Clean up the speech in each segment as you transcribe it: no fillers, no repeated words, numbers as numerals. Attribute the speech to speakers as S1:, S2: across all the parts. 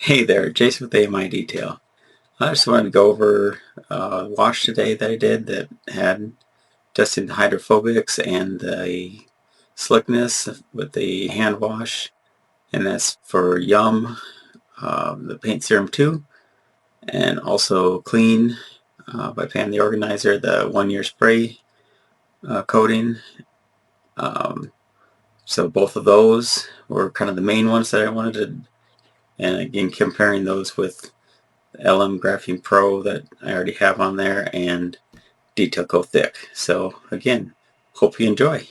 S1: Hey there, Jason with AMI Detail. I just wanted to go over a wash today that I did that had tested Hydrophobics and the Slickness with the hand wash, and that's for YUM, the Paint Serum 2, and also Clean by Pan the Organizer, the 1-year spray coating. Um, so both of those were kind of the main ones that I wanted to, and again comparing those with LM Graphene Pro that I already have on there and Detail Coat Thick. So again, hope you enjoy.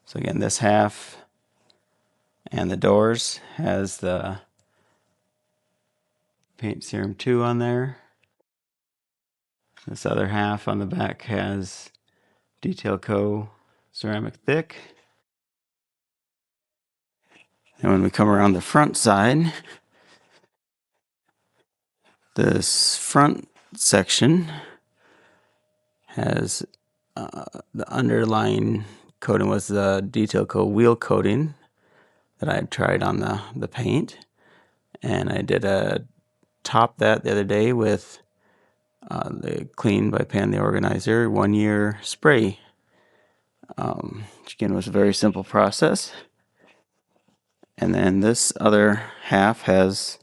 S2: So again, this half and the doors has the Paint Serum 2 on there. This other half on the back has Detail Co. Ceramic Thick. And when we come around the front side, this front section has the underlying coating was the Detail Co. wheel coating that I had tried on the paint. And I did a top that the other day with the Clean by Pan the Organizer 1-year spray. Which again was a very simple process. And then this other half has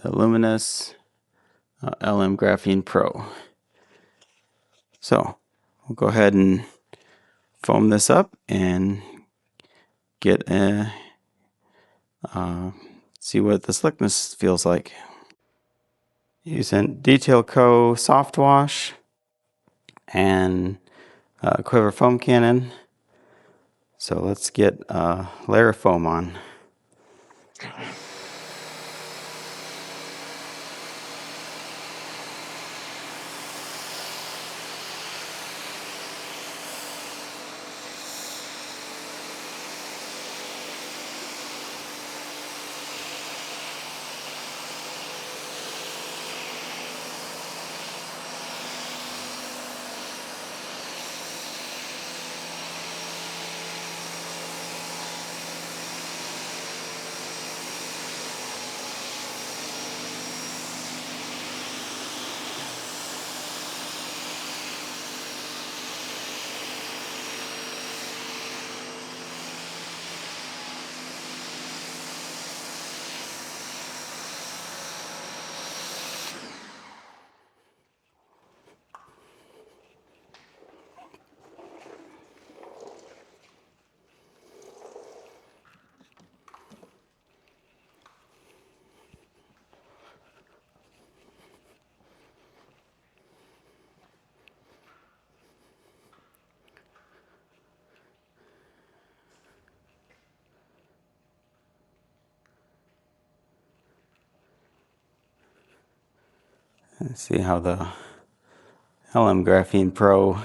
S2: the Luminous LM Graphene Pro. So we'll go ahead and foam this up and get a see what the slickness feels like. Using Detail Co. Soft Wash and Quiver Foam Cannon. So let's get a layer of foam on. Let's see how the LM Graphene Pro,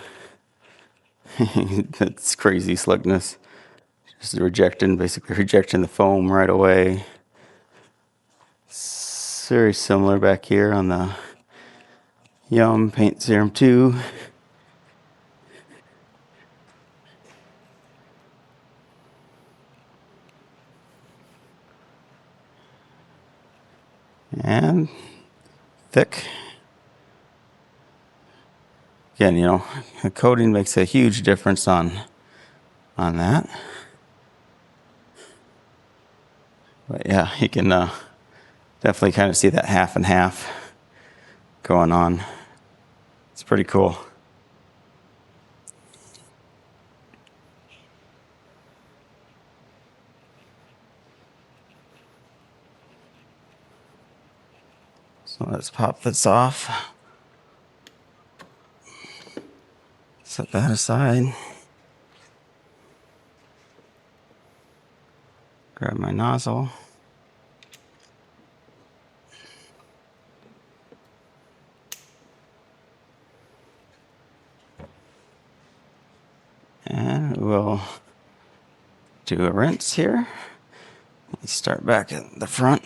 S2: that's crazy slickness. Just basically rejecting the foam right away. It's very similar back here on the YUM Paint Serum II. And thick. Again, the coating makes a huge difference on that. But yeah, you can definitely kind of see that half and half going on. It's pretty cool. So let's pop this off. Set that aside. Grab my nozzle. And we'll do a rinse here. Let's start back at the front.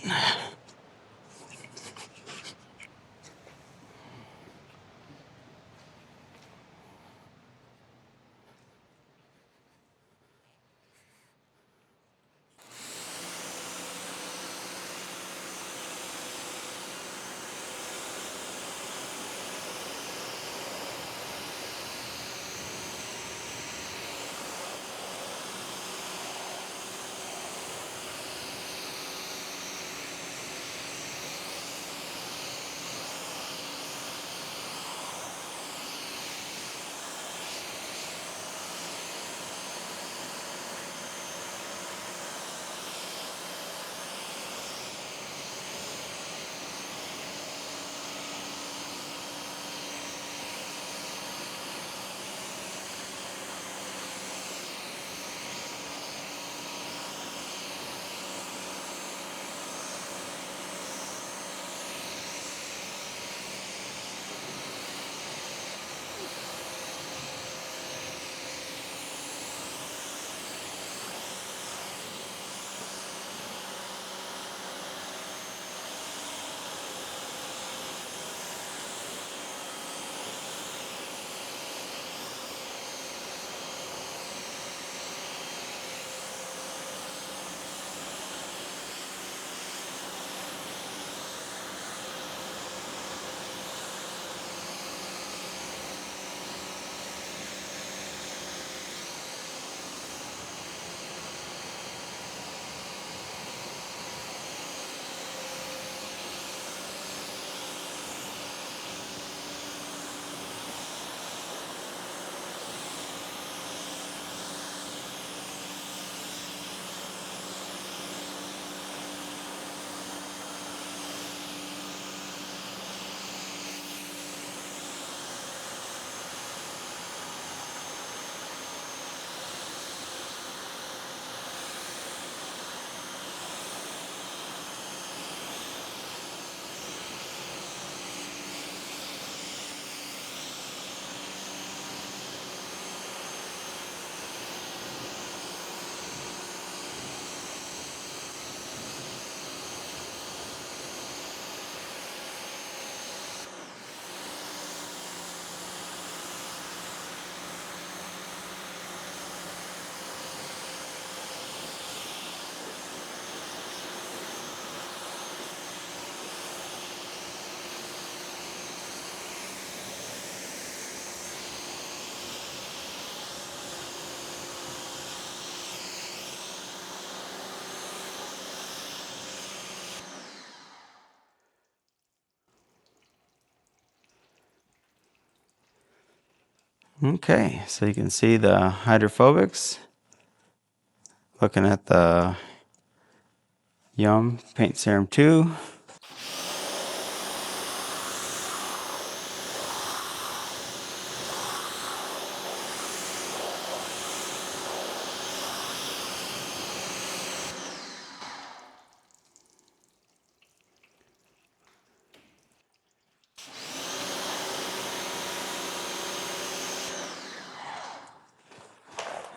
S2: Okay, so you can see the Hydrophobics. Looking at the YUM Paint Serum II.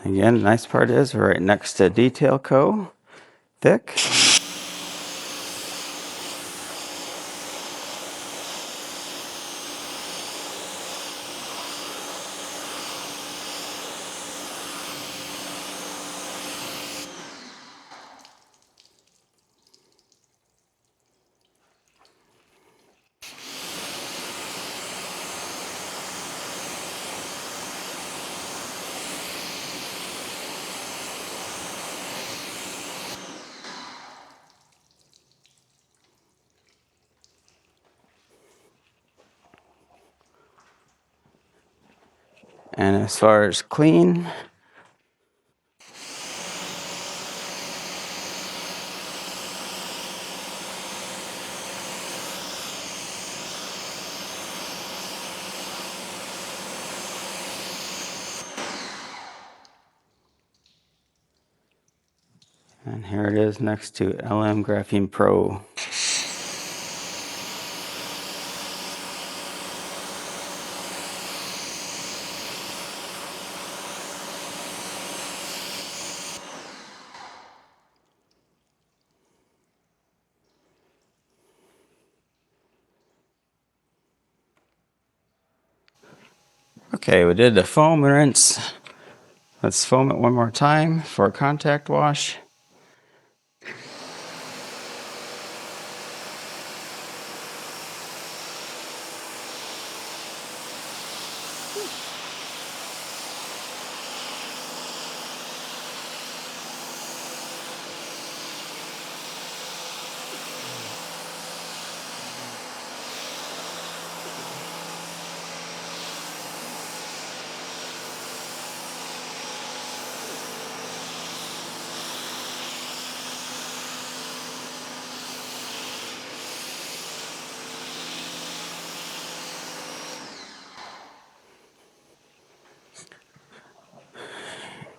S2: Again, the nice part is we're right next to Detail Co. Thick. And as far as clean, and here it is next to LM Graphene Pro. Okay, we did the foam rinse. Let's foam it one more time for a contact wash.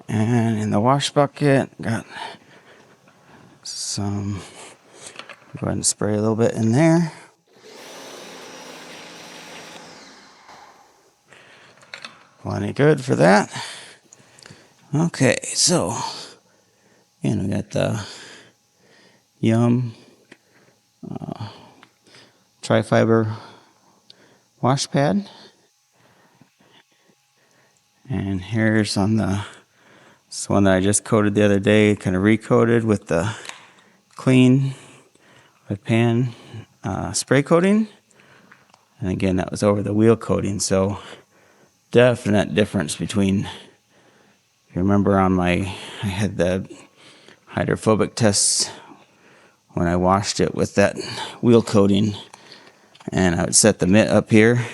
S2: And in the wash bucket, got some, go ahead and spray a little bit in there. Plenty good for that. Okay, so again, we got the YUM tri-fiber wash pad. And here's on this one that I just coated the other day, kind of recoated with the clean with pan spray coating. And again, that was over the wheel coating, so definite difference between, if you remember I had the hydrophobic tests when I washed it with that wheel coating, and I would set the mitt up here.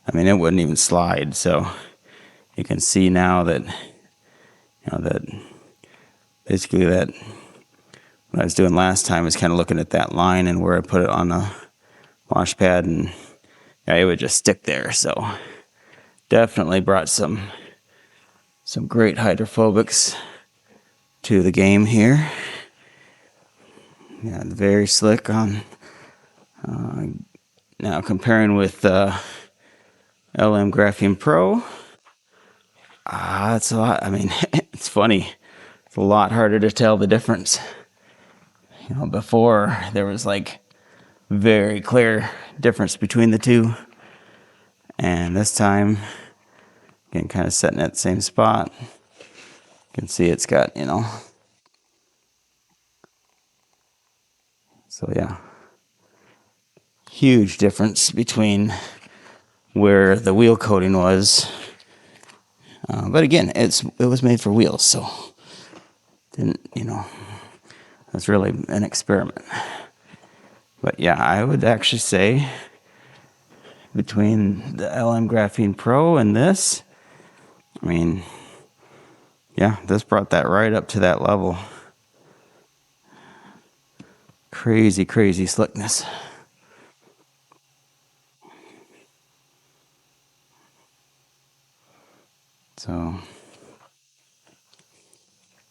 S2: I mean, it wouldn't even slide, so you can see now that, that basically that what I was doing last time was kind of looking at that line and where I put it on the wash pad, and yeah, it would just stick there. So definitely brought some great hydrophobics to the game here. Yeah, very slick on. Now comparing with LM Graphene Pro, it's a lot. I mean, it's funny. It's a lot harder to tell the difference. Before there was like very clear difference between the two, and this time, again, kind of setting at the same spot. You can see it's got, so yeah, huge difference between where the wheel coating was. But again, it was made for wheels, so it's really an experiment. But yeah, I would actually say between the LM Graphene Pro and this, I mean, yeah, this brought that right up to that level. Crazy, crazy slickness. So,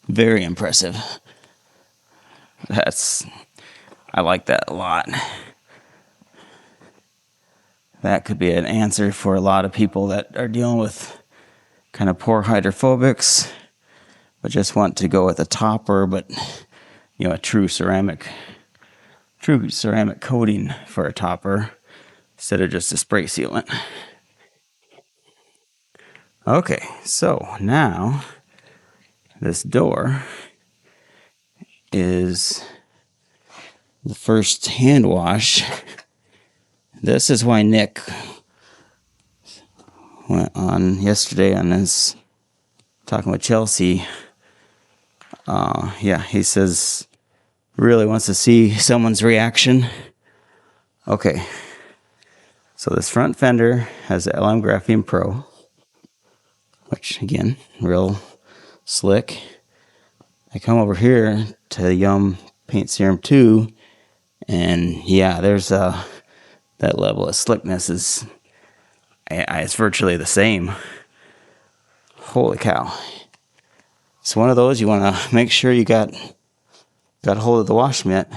S2: very impressive. I like that a lot. That could be an answer for a lot of people that are dealing with kind of poor hydrophobics, but just want to go with a topper, but a true ceramic coating for a topper instead of just a spray sealant. Okay, so now this door is the first hand wash. This is why Nick went on yesterday on his talking with Chelsea. He says really wants to see someone's reaction. Okay, so this front fender has the LM Graphene Pro, which again, real slick. I come over here to the YUM Paint Serum II, and yeah, there's that level of slickness is it's virtually the same. Holy cow. It's one of those you want to make sure you got a hold of the wash mitt,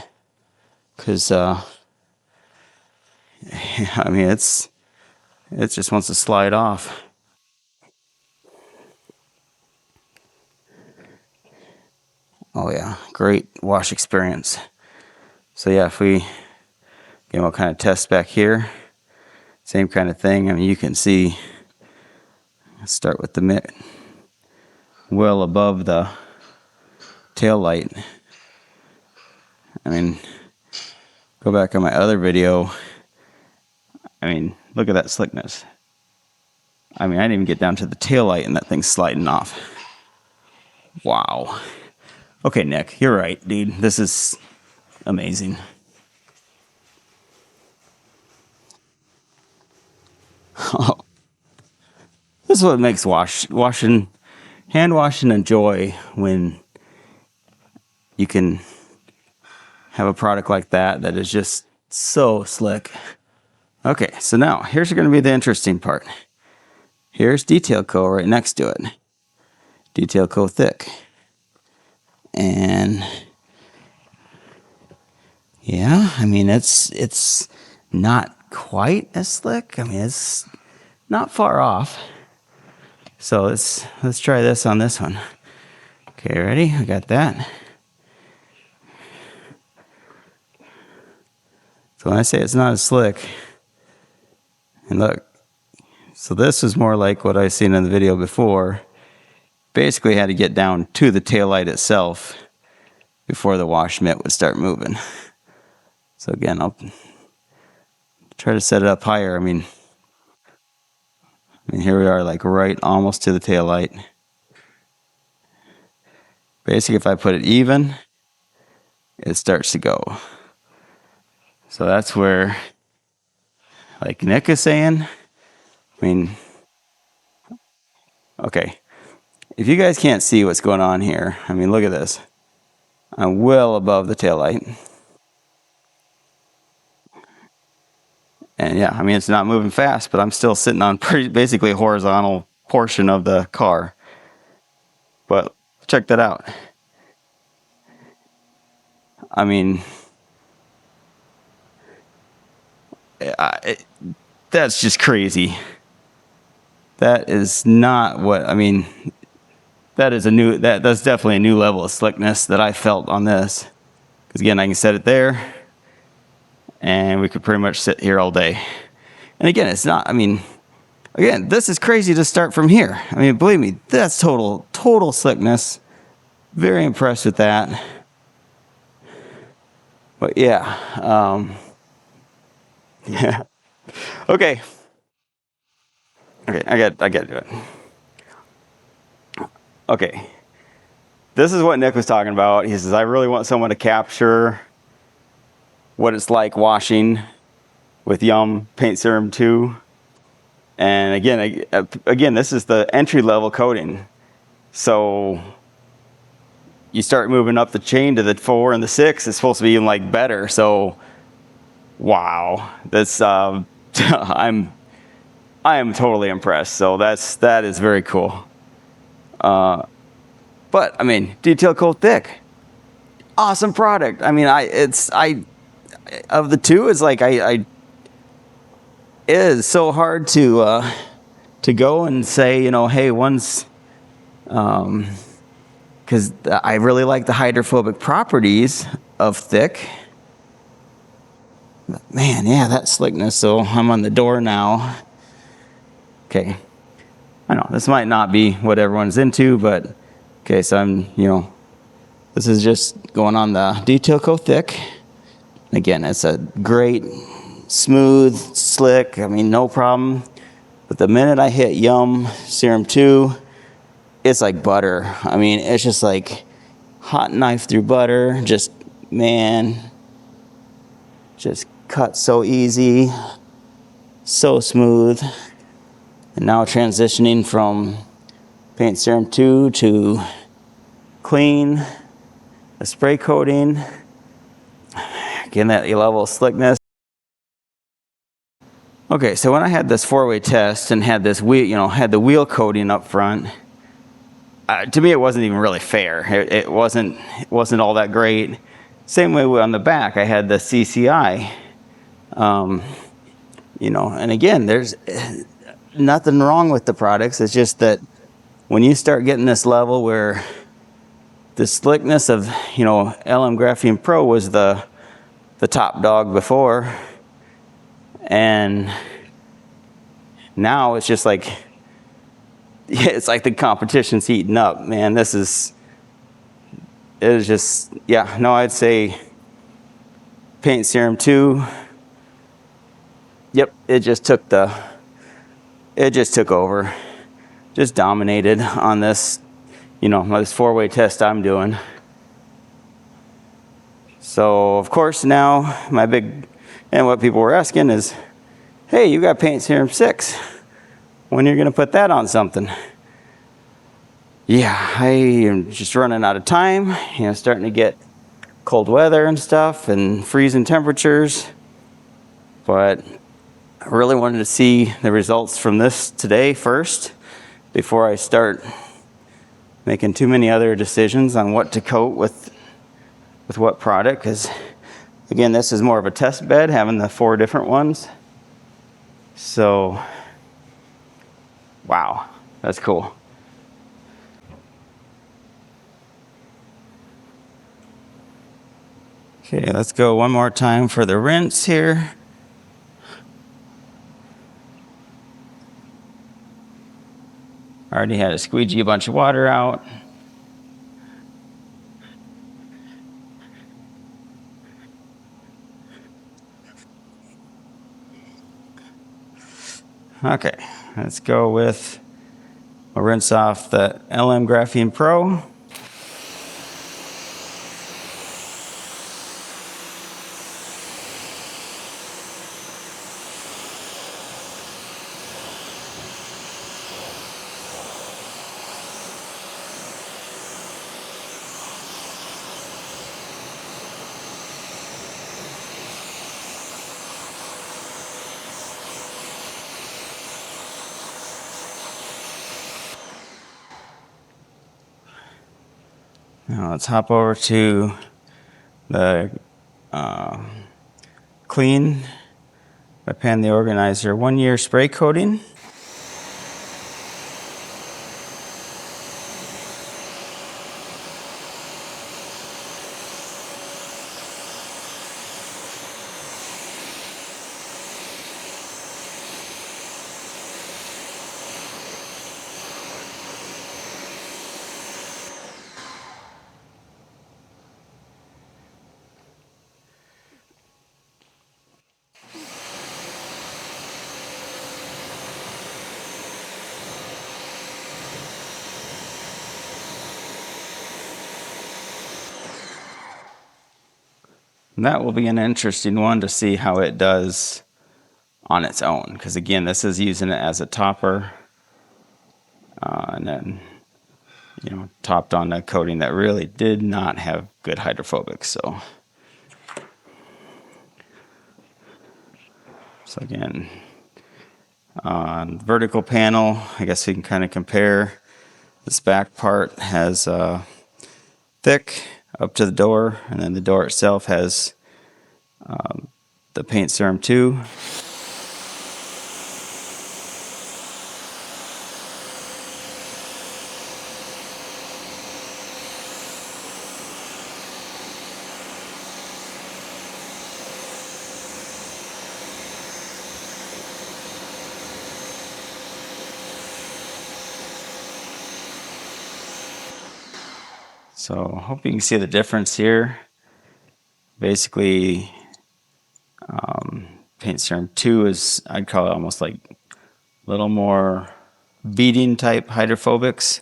S2: because I mean it just wants to slide off. Oh yeah, great wash experience. So yeah, if we we'll kind of test back here, same kind of thing. I mean, you can see, let's start with the mitt well above the tail light. I mean, go back on my other video. I mean, look at that slickness. I mean, I didn't even get down to the tail light and that thing's sliding off. Wow. Okay, Nick, you're right, dude. This is amazing. This is what makes hand washing a joy, when you can have a product like that is just so slick. Okay, so now here's going to be the interesting part. Here's Detail Co. right next to it. Detail Co. thick. And yeah, I mean it's not quite as slick. I mean, it's not far off. So let's try this on this one. Okay, ready? I got that. So when I say it's not as slick, and look, so this is more like what I seen in the video before. Basically had to get down to the taillight itself before the wash mitt would start moving. So again, I'll try to set it up higher. I mean here we are, like right almost to the taillight. Basically, if I put it even, it starts to go. So that's where, like Nick is saying, I mean, okay, if you guys can't see what's going on here, I mean, look at this. I'm well above the taillight. And yeah, I mean, it's not moving fast, but I'm still sitting on basically a horizontal portion of the car. But check that out. I mean, that's just crazy. That is not what, I mean, that's definitely a new level of slickness that I felt on this. Because again, I can set it there, and we could pretty much sit here all day. And again, it's not, I mean, again, this is crazy to start from here. I mean, believe me, that's total slickness. Very impressed with that. But yeah, yeah. Okay, I got to do it. Okay, this is what Nick was talking about. He says, I really want someone to capture what it's like washing with YUM Paint Serum II. And again, this is the entry-level coating. So you start moving up the chain to the 4 and the 6, it's supposed to be even like better. So, wow, that's I am totally impressed. So that is very cool. But I mean, detail coat thick, awesome product. I mean, I of the two, it's like I it is so hard to go and say, you know, hey, one's because I really like the hydrophobic properties of thick. Man, yeah, that slickness. So I'm on the door now. Okay, I know this might not be what everyone's into, but okay, so this is just going on the detail coat thick. Again, it's a great, smooth, slick. I mean, no problem. But the minute I hit YUM Serum 2, it's like butter. I mean, it's just like hot knife through butter. Just, man, just cut so easy, so smooth. And now transitioning from Paint Serum 2 to clean, a spray coating, getting that level of slickness. Okay, so when I had this 4-way test and had this wheel, had the wheel coating up front, to me it wasn't even really fair. It wasn't all that great. Same way on the back, I had the CCI. And again, there's nothing wrong with the products. It's just that when you start getting this level where the slickness of, LM Graphene Pro was the top dog before, and now it's just like, it's like the competition's heating up, man. It is just, I'd say Paint Serum 2, yep, it just took over, just dominated on this, this 4-way test I'm doing. So, of course, now what people were asking is, hey, you got Paint Serum 6. When are you going to put that on something? Yeah, I am just running out of time, starting to get cold weather and stuff and freezing temperatures. But I really wanted to see the results from this today first before I start making too many other decisions on what to coat with what product, because again, this is more of a test bed, having the 4 different ones. So, wow, that's cool. Okay, let's go one more time for the rinse here. I already had to squeegee a bunch of water out. Okay, let's go with, we'll rinse off the LM Graphene Pro. Now let's hop over to the Clean by Pan the Organizer 1-year spray coating. And that will be an interesting one to see how it does on its own, because again, this is using it as a topper, and then topped on a coating that really did not have good hydrophobics. So again, on the vertical panel, I guess we can kind of compare. This back part has thick up to the door, and then the door itself has the Paint Serum II. So I hope you can see the difference here. Basically, Paint Serum 2 is, I'd call it almost like a little more beading type hydrophobics.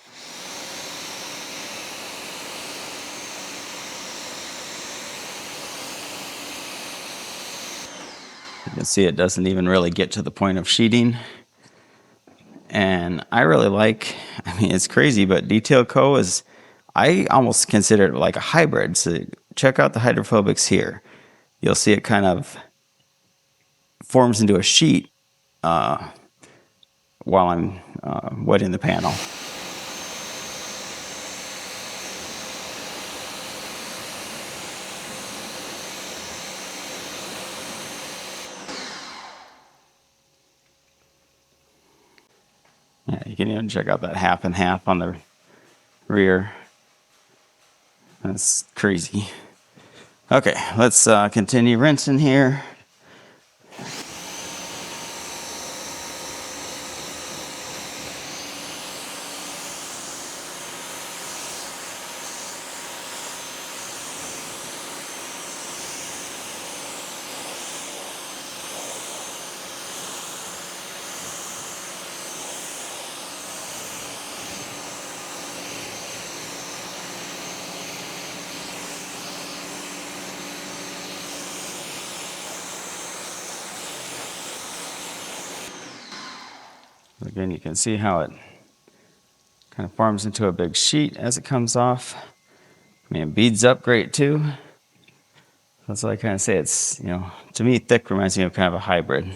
S2: You can see it doesn't even really get to the point of sheeting. And I really like, it's crazy, but Detail Co. is, I almost consider it like a hybrid. So check out the hydrophobics here. You'll see it kind of forms into a sheet while I'm wetting the panel. Yeah, you can even check out that half and half on the rear. That's crazy. Okay, let's continue rinsing here. Again, you can see how it kind of forms into a big sheet as it comes off. It beads up great too. That's what I kind of say. It's, to me, thick reminds me of kind of a hybrid.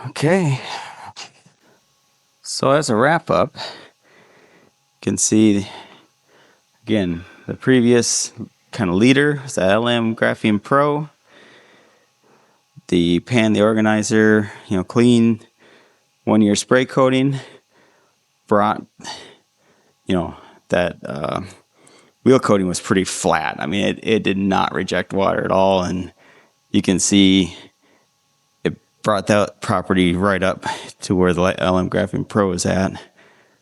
S2: Okay. So as a wrap up, you can see, again, the previous kind of leader is the LM Graphene Pro. The pan, the organizer, clean 1 year spray coating brought, that wheel coating was pretty flat. It did not reject water at all. And you can see it brought that property right up to where the LM Graphene Pro is at.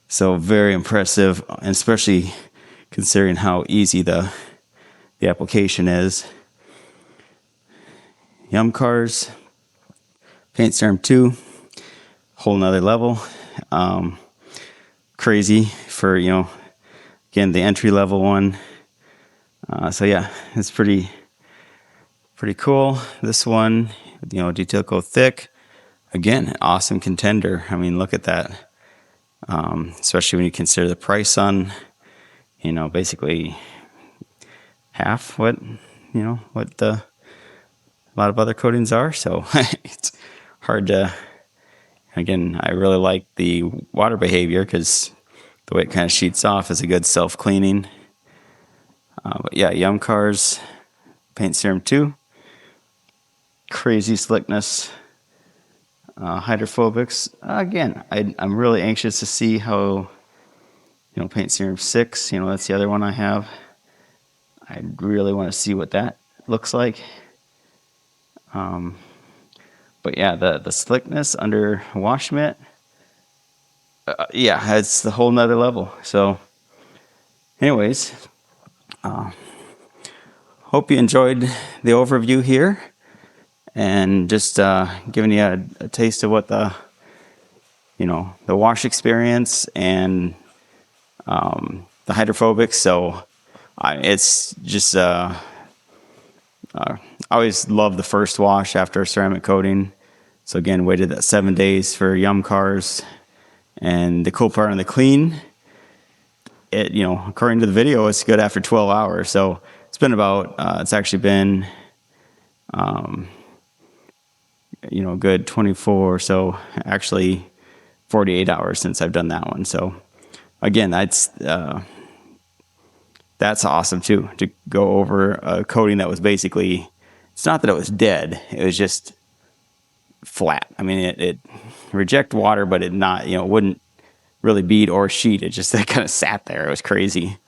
S2: So very impressive, and especially considering how easy the application is. YUM Cars, Paint Serum II, whole nother level. Crazy for, again, the entry level one. So yeah, it's pretty cool. This one, Detail Co thick, again, an awesome contender. I mean, look at that. Especially when you consider the price on, basically half what a lot of other coatings are. So it's hard to, again, I really like the water behavior because the way it kind of sheets off is a good self-cleaning. But yeah, YUM Cars Paint Serum 2, crazy slickness, hydrophobics. Again, I'm really anxious to see how, Paint Serum 6, that's the other one I have. I really want to see what that looks like. But yeah, the slickness under wash mitt, yeah, it's the whole nother level. So anyways, hope you enjoyed the overview here and just giving you a taste of what the wash experience and the hydrophobics. So it's just I always love the first wash after a ceramic coating. So again, waited that 7 days for YUM Cars. And the cool part on the clean, according to the video, it's good after 12 hours. So it's been about, it's actually been, good 24, so actually 48 hours since I've done that one. So again, that's awesome too, to go over a coating that was basically, it's not that it was dead, it was just flat. I mean, it reject water, but it not, it wouldn't really bead or sheet. It just kind of sat there. It was crazy.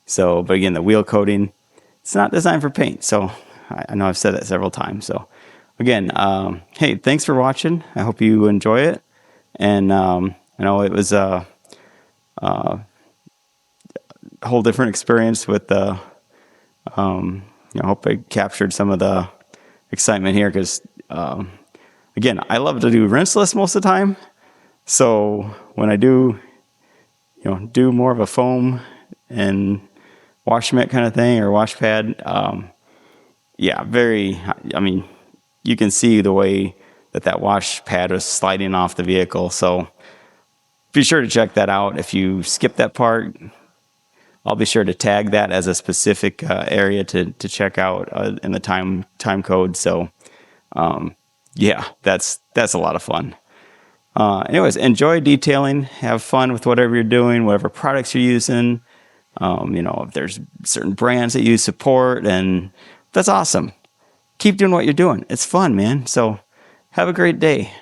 S2: So, but again, the wheel coating, it's not designed for paint. So I know I've said that several times. So again, hey, thanks for watching. I hope you enjoy it. And I know it was a whole different experience with the, I hope I captured some of the excitement here because, again, I love to do rinseless most of the time. So when I do, do more of a foam and wash mitt kind of thing or wash pad, yeah, I mean, you can see the way that wash pad was sliding off the vehicle. So be sure to check that out. If you skip that part, I'll be sure to tag that as a specific area to check out in the time code. So yeah, that's a lot of fun. Anyways, enjoy detailing. Have fun with whatever you're doing, whatever products you're using. If there's certain brands that you support, and that's awesome. Keep doing what you're doing. It's fun, man. So have a great day.